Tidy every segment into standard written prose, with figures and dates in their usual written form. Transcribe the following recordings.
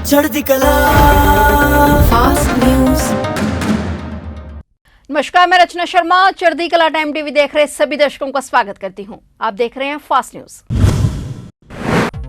चढ़ती कला fast news. नमस्कार, मैं रचना शर्मा चढ़ती कला टाइम टीवी देख रहे सभी दर्शकों का स्वागत करती हूं। आप देख रहे हैं फास्ट न्यूज।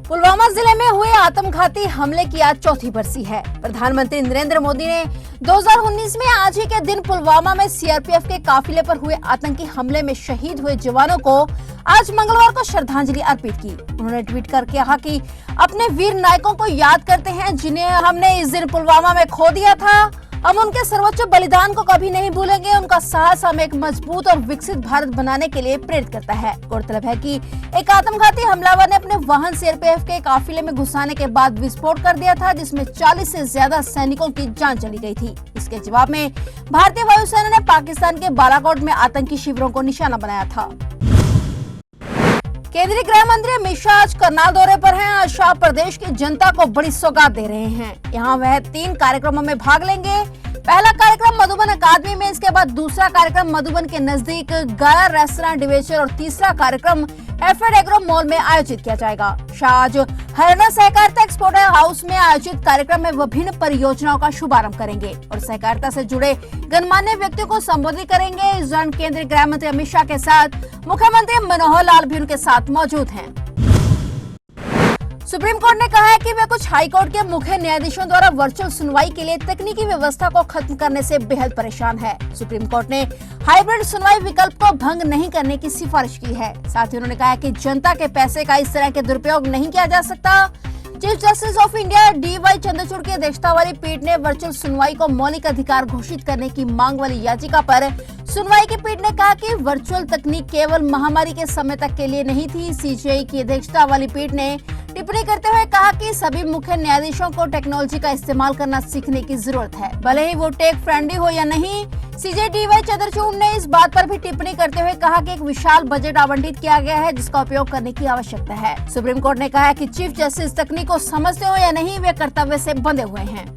पुलवामा जिले में हुए आत्मघाती हमले की आज चौथी बरसी है। प्रधानमंत्री नरेंद्र मोदी ने 2019 में आज ही के दिन पुलवामा में सीआरपीएफ के काफिले पर हुए आतंकी हमले में शहीद हुए जवानों को आज मंगलवार को श्रद्धांजलि अर्पित की। उन्होंने ट्वीट कर कहा कि अपने वीर नायकों को याद करते हैं जिन्हें हमने इस दिन पुलवामा में खो दिया था। हम उनके सर्वोच्च बलिदान को कभी नहीं भूलेंगे। उनका साहस हमें एक मजबूत और विकसित भारत बनाने के लिए प्रेरित करता है। गौरतलब है कि एक आत्मघाती हमलावर ने अपने वाहन सीआरपीएफ के काफिले में घुसाने के बाद विस्फोट कर दिया था, जिसमें 40 से ज्यादा सैनिकों की जान चली गई थी। इसके जवाब में भारतीय वायुसेना ने पाकिस्तान के बालाकोट में आतंकी शिविरों को निशाना बनाया था। केंद्रीय गृह मंत्री अमित शाह आज करनाल दौरे पर हैं। आज शाह प्रदेश की जनता को बड़ी सौगात दे रहे हैं। यहाँ वह 3 कार्यक्रमों में भाग लेंगे। पहला कार्यक्रम मधुबन अकादमी में, इसके बाद दूसरा कार्यक्रम मधुबन के नजदीक गाला रेस्टोरेंट डिवेचर और तीसरा कार्यक्रम एफएड एग्रो मॉल में आयोजित किया जाएगा। शाह आज हरियाणा सहकारिता एक्सपोर्टर हाउस में आयोजित कार्यक्रम में विभिन्न परियोजनाओं का शुभारंभ करेंगे और सहकारिता से जुड़े गणमान्य व्यक्तियों को संबोधित करेंगे। इस दौरान केंद्रीय गृह मंत्री अमित शाह के साथ मुख्यमंत्री मनोहर लाल भी उनके साथ मौजूद हैं। सुप्रीम कोर्ट ने कहा है कि वे कुछ हाईकोर्ट के मुख्य न्यायाधीशों द्वारा वर्चुअल सुनवाई के लिए तकनीकी व्यवस्था को खत्म करने से बेहद परेशान है। सुप्रीम कोर्ट ने हाइब्रिड सुनवाई विकल्प को भंग नहीं करने की सिफारिश की है। साथ ही उन्होंने कहा है कि जनता के पैसे का इस तरह के दुरुपयोग नहीं किया जा सकता। Chief justice of India DY Chandrachud की अध्यक्षता वाली पीठ ने वर्चुअल सुनवाई को मौलिक अधिकार घोषित करने की मांग वाली याचिका पर सुनवाई की पीठ ने कहा कि वर्चुअल तकनीक केवल महामारी के समय तक के लिए नहीं थी। CJI की अध्यक्षता वाली पीठ ने टिप्पणी करते हुए कहा कि सभी मुख्य न्यायाधीशों को टेक्नोलॉजी का इस्तेमाल करना सीखने की जरूरत है, भले ही वो टेक फ्रेंडली हो या नहीं। CJI DY चंद्रचूड़ ने इस बात पर भी टिप्पणी करते हुए कहा कि एक विशाल बजट आवंटित किया गया है जिसका उपयोग करने की आवश्यकता है। सुप्रीम कोर्ट ने कहा है कि चीफ जस्टिस तकनीक को समझते हो या नहीं, वे कर्तव्य से बंधे हुए हैं।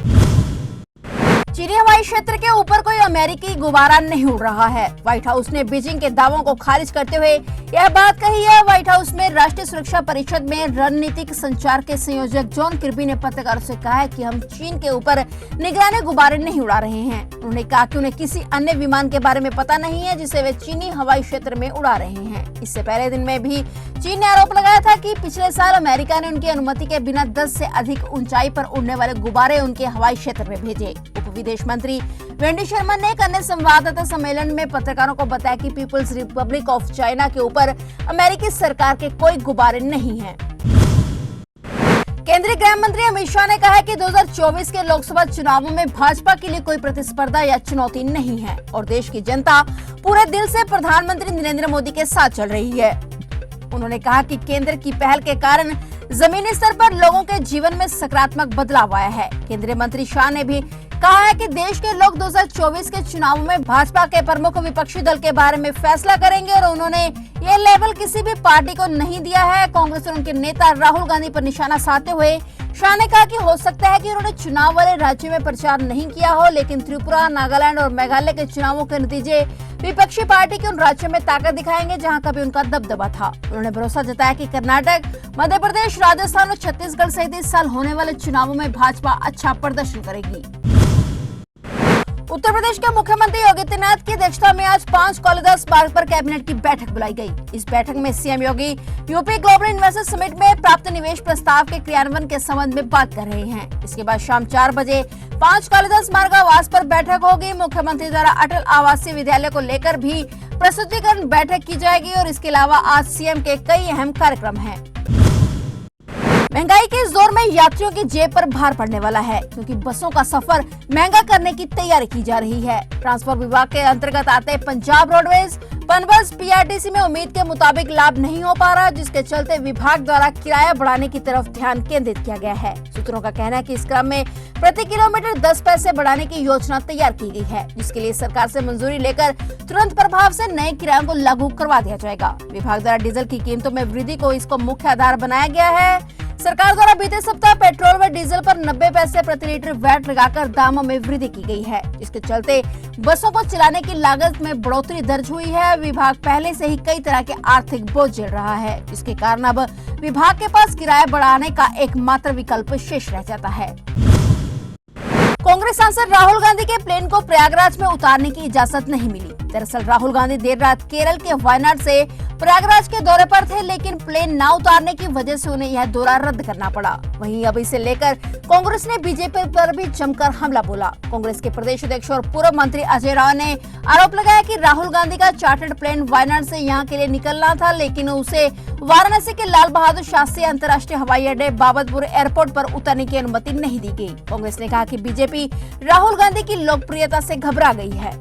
चीनी हवाई क्षेत्र के ऊपर कोई अमेरिकी गुब्बारा नहीं उड़ रहा है। व्हाइट हाउस ने बीजिंग के दावों को खारिज करते हुए यह बात कही है। व्हाइट हाउस में राष्ट्रीय सुरक्षा परिषद में रणनीतिक संचार के संयोजक जॉन किर्बी ने पत्रकारों से कहा है कि हम चीन के ऊपर निगरानी गुब्बारे नहीं उड़ा रहे हैं। उन्होंने कहा कि उन्हें किसी अन्य विमान के बारे में पता नहीं है जिसे वे चीनी हवाई क्षेत्र में उड़ा रहे हैं। इससे पहले दिन में भी चीन ने आरोप लगाया था कि पिछले साल अमेरिका ने उनकी अनुमति के बिना 10 से अधिक ऊंचाई पर उड़ने वाले गुब्बारे उनके हवाई क्षेत्र में भेजे। विदेश मंत्री वेंडी शर्मा ने एक अन्य संवाददाता सम्मेलन में पत्रकारों को बताया कि पीपुल्स रिपब्लिक ऑफ चाइना के ऊपर अमेरिकी सरकार के कोई गुब्बारे नहीं हैं। केंद्रीय गृह मंत्री अमित शाह ने कहा है कि 2024 के लोकसभा चुनावों में भाजपा के लिए कोई प्रतिस्पर्धा या चुनौती नहीं है और देश की जनता पूरे दिल से प्रधानमंत्री नरेंद्र मोदी के साथ चल रही है। उन्होंने कहा कि केंद्र की पहल के कारण जमीनी स्तर पर लोगों के जीवन में सकारात्मक बदलाव आया है। केंद्रीय मंत्री शाह ने भी कहा है कि देश के लोग 2024 के चुनावों में भाजपा के प्रमुख विपक्षी दल के बारे में फैसला करेंगे और उन्होंने ये लेबल किसी भी पार्टी को नहीं दिया है। कांग्रेस और उनके नेता राहुल गांधी पर निशाना साधते हुए शाह ने कहा कि हो सकता है कि उन्होंने चुनाव वाले राज्यों में प्रचार नहीं किया हो, लेकिन त्रिपुरा, नागालैंड और मेघालय के चुनावों के नतीजे विपक्षी पार्टी के उन राज्यों में ताकत दिखाएंगे जहां कभी उनका दबदबा था। उन्होंने भरोसा जताया कि कर्नाटक, मध्य प्रदेश, राजस्थान और छत्तीसगढ़ सहित इस साल होने वाले चुनावों में भाजपा अच्छा प्रदर्शन करेगी। उत्तर प्रदेश के मुख्यमंत्री योगी आदित्यनाथ की अध्यक्षता में आज 5 कॉरिडोर मार्ग पर कैबिनेट की बैठक बुलाई गई। इस बैठक में सीएम योगी यूपी ग्लोबल इन्वेस्टर समिट में प्राप्त निवेश प्रस्ताव के क्रियान्वयन के संबंध में बात कर रहे हैं। इसके बाद शाम 4 बजे 5 कॉरिडोर मार्ग आवास पर बैठक होगी। मुख्यमंत्री द्वारा अटल आवासीय विद्यालय को लेकर भी प्रस्तुतिकरण बैठक की जाएगी और इसके अलावा आज सीएम के कई अहम कार्यक्रम हैं। महंगाई के इस दौर में यात्रियों की जेब पर भार पड़ने वाला है, क्योंकि बसों का सफर महंगा करने की तैयारी की जा रही है। ट्रांसपोर्ट विभाग के अंतर्गत आते पंजाब रोडवेज, पनबस, PRTC में उम्मीद के मुताबिक लाभ नहीं हो पा रहा, जिसके चलते विभाग द्वारा किराया बढ़ाने की तरफ ध्यान केंद्रित किया गया है। सूत्रों का कहना है कि इस क्रम में प्रति किलोमीटर 10 पैसे बढ़ाने की योजना तैयार की गई है, जिसके लिए सरकार से मंजूरी लेकर तुरंत प्रभाव से नए किरायों को लागू करवा दिया जाएगा। विभाग द्वारा डीजल की कीमतों में वृद्धि को इसको मुख्य आधार बनाया गया है। सरकार द्वारा बीते सप्ताह पेट्रोल व डीजल पर 90 पैसे प्रति लीटर वैट लगाकर दामों में वृद्धि की गई है। इसके चलते बसों को चलाने की लागत में बढ़ोतरी दर्ज हुई है। विभाग पहले से ही कई तरह के आर्थिक बोझ झेल रहा है, जिसके कारण अब विभाग के पास किराया बढ़ाने का एकमात्र विकल्प शेष रह जाता है। कांग्रेस सांसद राहुल गांधी के प्लेन को प्रयागराज में उतारने की इजाजत नहीं मिली। दरअसल राहुल गांधी देर रात केरल के वायनाड से प्रयागराज के दौरे पर थे, लेकिन प्लेन न उतारने की वजह से उन्हें यह दौरा रद्द करना पड़ा। वहीं अब इसे लेकर कांग्रेस ने बीजेपी पर भी जमकर हमला बोला। कांग्रेस के प्रदेश अध्यक्ष और पूर्व मंत्री अजय राव ने आरोप लगाया कि राहुल गांधी का चार्टर्ड प्लेन वायनाड से यहां के लिए निकलना था, लेकिन उसे वाराणसी के लाल बहादुर शास्त्री अंतर्राष्ट्रीय हवाई अड्डे बाबतपुर एयरपोर्ट पर उतरने की अनुमति नहीं दी गई। कांग्रेस ने कहा कि बीजेपी राहुल गांधी की लोकप्रियता से घबरा गई है।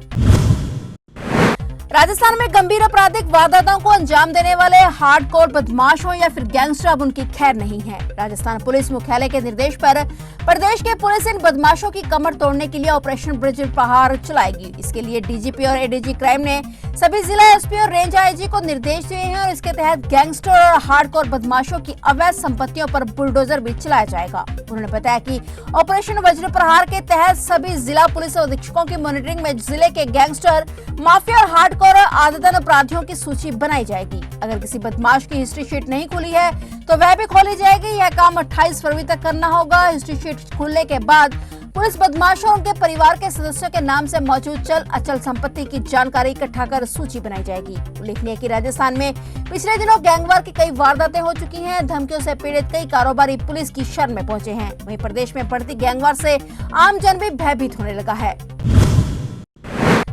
राजस्थान में गंभीर आपराधिक वारदातों को अंजाम देने वाले हार्डकोर बदमाश हो या फिर गैंगस्टर अब उनकी खैर नहीं है। राजस्थान पुलिस मुख्यालय के निर्देश पर प्रदेश के पुलिस इन बदमाशों की कमर तोड़ने के लिए ऑपरेशन ब्रिज प्रहार चलाएगी। इसके लिए डीजीपी और एडीजी क्राइम ने सभी जिला एसपी और रेंज आईजी को निर्देश दिए हैं और इसके तहत गैंगस्टर और हार्डकोर बदमाशों की अवैध संपत्तियों पर बुलडोजर भी चलाया जाएगा। उन्होंने बताया कि ऑपरेशन वज्र प्रहार के तहत सभी जिला पुलिस अधीक्षकों की मॉनिटरिंग में जिले के गैंगस्टर, माफिया और हार्डकोर और आदतन अपराधियों की सूची बनाई जाएगी। अगर किसी बदमाश की हिस्ट्री शीट नहीं खुली है तो वह भी खोली जाएगी। यह काम 28 फरवरी तक करना होगा। हिस्ट्री शीट खुलने के बाद पुलिस बदमाशों और उनके परिवार के सदस्यों के नाम से मौजूद चल अचल संपत्ति की जानकारी इकट्ठा कर सूची बनाई जाएगी। उल्लेखनीय है कि राजस्थान में पिछले दिनों गैंगवार की कई वारदातें हो चुकी हैं। धमकियों से पीड़ित कई कारोबारी पुलिस की शरण में पहुंचे हैं। वहीं प्रदेश में बढ़ती गैंगवार से आम जन भी भयभीत होने लगा है।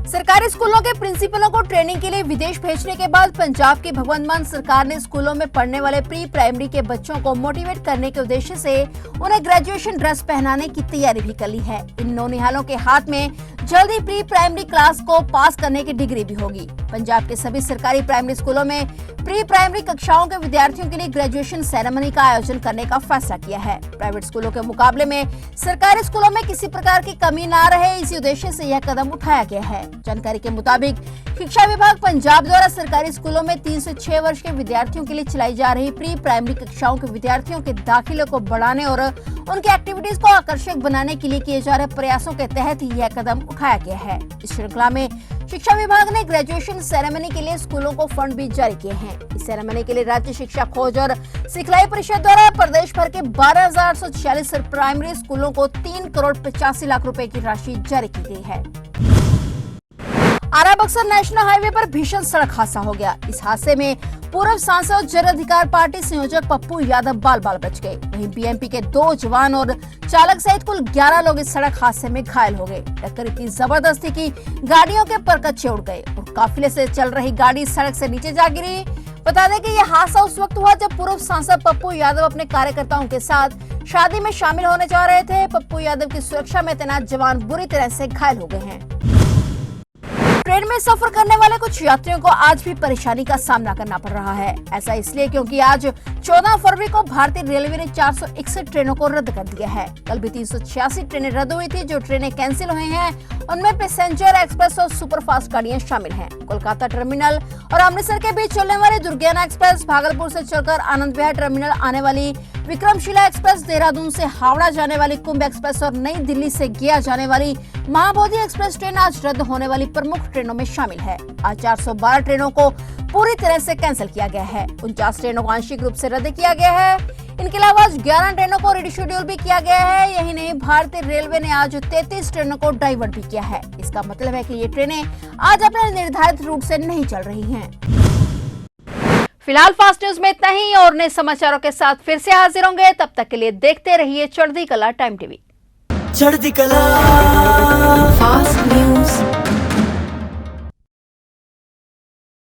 सरकारी स्कूलों के प्रिंसिपलों को ट्रेनिंग के लिए विदेश भेजने के बाद पंजाब की भगवंत मान सरकार ने स्कूलों में पढ़ने वाले प्री प्राइमरी के बच्चों को मोटिवेट करने के उद्देश्य से उन्हें ग्रेजुएशन ड्रेस पहनाने की तैयारी भी कर ली है। इन नौनिहालों के हाथ में जल्द ही प्री प्राइमरी क्लास को पास करने की डिग्री भी होगी। पंजाब के सभी सरकारी प्राइमरी स्कूलों में प्री प्राइमरी कक्षाओं के विद्यार्थियों के लिए ग्रेजुएशन सेरेमनी का आयोजन करने का फैसला किया है। प्राइवेट स्कूलों के मुकाबले में सरकारी स्कूलों में किसी प्रकार की कमी न रहे, इसी उद्देश्य से यह कदम उठाया गया है। जानकारी के मुताबिक शिक्षा विभाग पंजाब द्वारा सरकारी स्कूलों में 3 से 6 वर्ष के विद्यार्थियों के लिए चलाई जा रही प्री प्राइमरी कक्षाओं के विद्यार्थियों के दाखिले को बढ़ाने और उनकी एक्टिविटीज को आकर्षक बनाने के लिए किए जा रहे प्रयासों के तहत ही यह कदम उठाया गया है। इस श्रृंखला में शिक्षा विभाग ने ग्रेजुएशन सेरेमनी के लिए स्कूलों को फंड भी जारी किए हैं। इस सेरेमनी के लिए राज्य शिक्षा खोज और सिखलाई परिषद द्वारा प्रदेश भर के 12,846 प्राइमरी स्कूलों को 3 करोड़ 85 लाख रुपए की राशि जारी की गई है। आरा बक्सर नेशनल हाईवे पर भीषण सड़क हादसा हो गया। इस हादसे में पूर्व सांसद और जन अधिकार पार्टी संयोजक पप्पू यादव बाल बाल बच गए। वहीं बीएमपी के 2 जवान और चालक सहित कुल 11 लोग इस सड़क हादसे में घायल हो गए। टक्कर इतनी जबरदस्त थी कि गाड़ियों के परकच्चे उड़ गए और काफिले से चल रही गाड़ी सड़क से नीचे जा गिरी। बता दें कि यह हादसा उस वक्त हुआ जब पूर्व सांसद पप्पू यादव अपने कार्यकर्ताओं के साथ शादी में शामिल होने जा रहे थे। पप्पू यादव की सुरक्षा में तैनात जवान बुरी तरह से घायल हो गए हैं। ट्रेन में सफर करने वाले कुछ यात्रियों को आज भी परेशानी का सामना करना पड़ रहा है। ऐसा इसलिए क्योंकि आज 14 फरवरी को भारतीय रेलवे ने 461 ट्रेनों को रद्द कर दिया है। कल भी 386 ट्रेनें रद्द हुई थी। जो ट्रेनें कैंसिल हुई हैं उनमें पैसेंजर एक्सप्रेस और सुपरफास्ट गाड़ियां शामिल हैं। कोलकाता टर्मिनल और अमृतसर के बीच चलने वाली दुर्गियाना एक्सप्रेस, भागलपुर से चलकर आनंद विहार टर्मिनल आने वाली विक्रमशिला एक्सप्रेस, देहरादून से हावड़ा जाने वाली कुंभ एक्सप्रेस और नई दिल्ली से गया जाने वाली महाबोधि एक्सप्रेस ट्रेन आज रद्द होने वाली प्रमुख ट्रेनों में शामिल है। आज 412 ट्रेनों को पूरी तरह से कैंसिल किया गया है। 49 ट्रेनों को आंशिक रूप से रद्द किया गया है। इनके अलावा आज 11 ट्रेनों को रिशेड्यूल भी किया गया है। यही नहीं, भारतीय रेलवे ने आज 33 ट्रेनों को डाइवर्ट भी किया है। इसका मतलब है कि ये ट्रेनें आज अपने निर्धारित रूट से नहीं चल रही हैं। फिलहाल फास्ट न्यूज में इतना ही और नए समाचारों के साथ फिर से हाजिर होंगे। तब तक के लिए देखते रहिए चढ़ती कला टाइम टीवी। चढ़ती कला फास्ट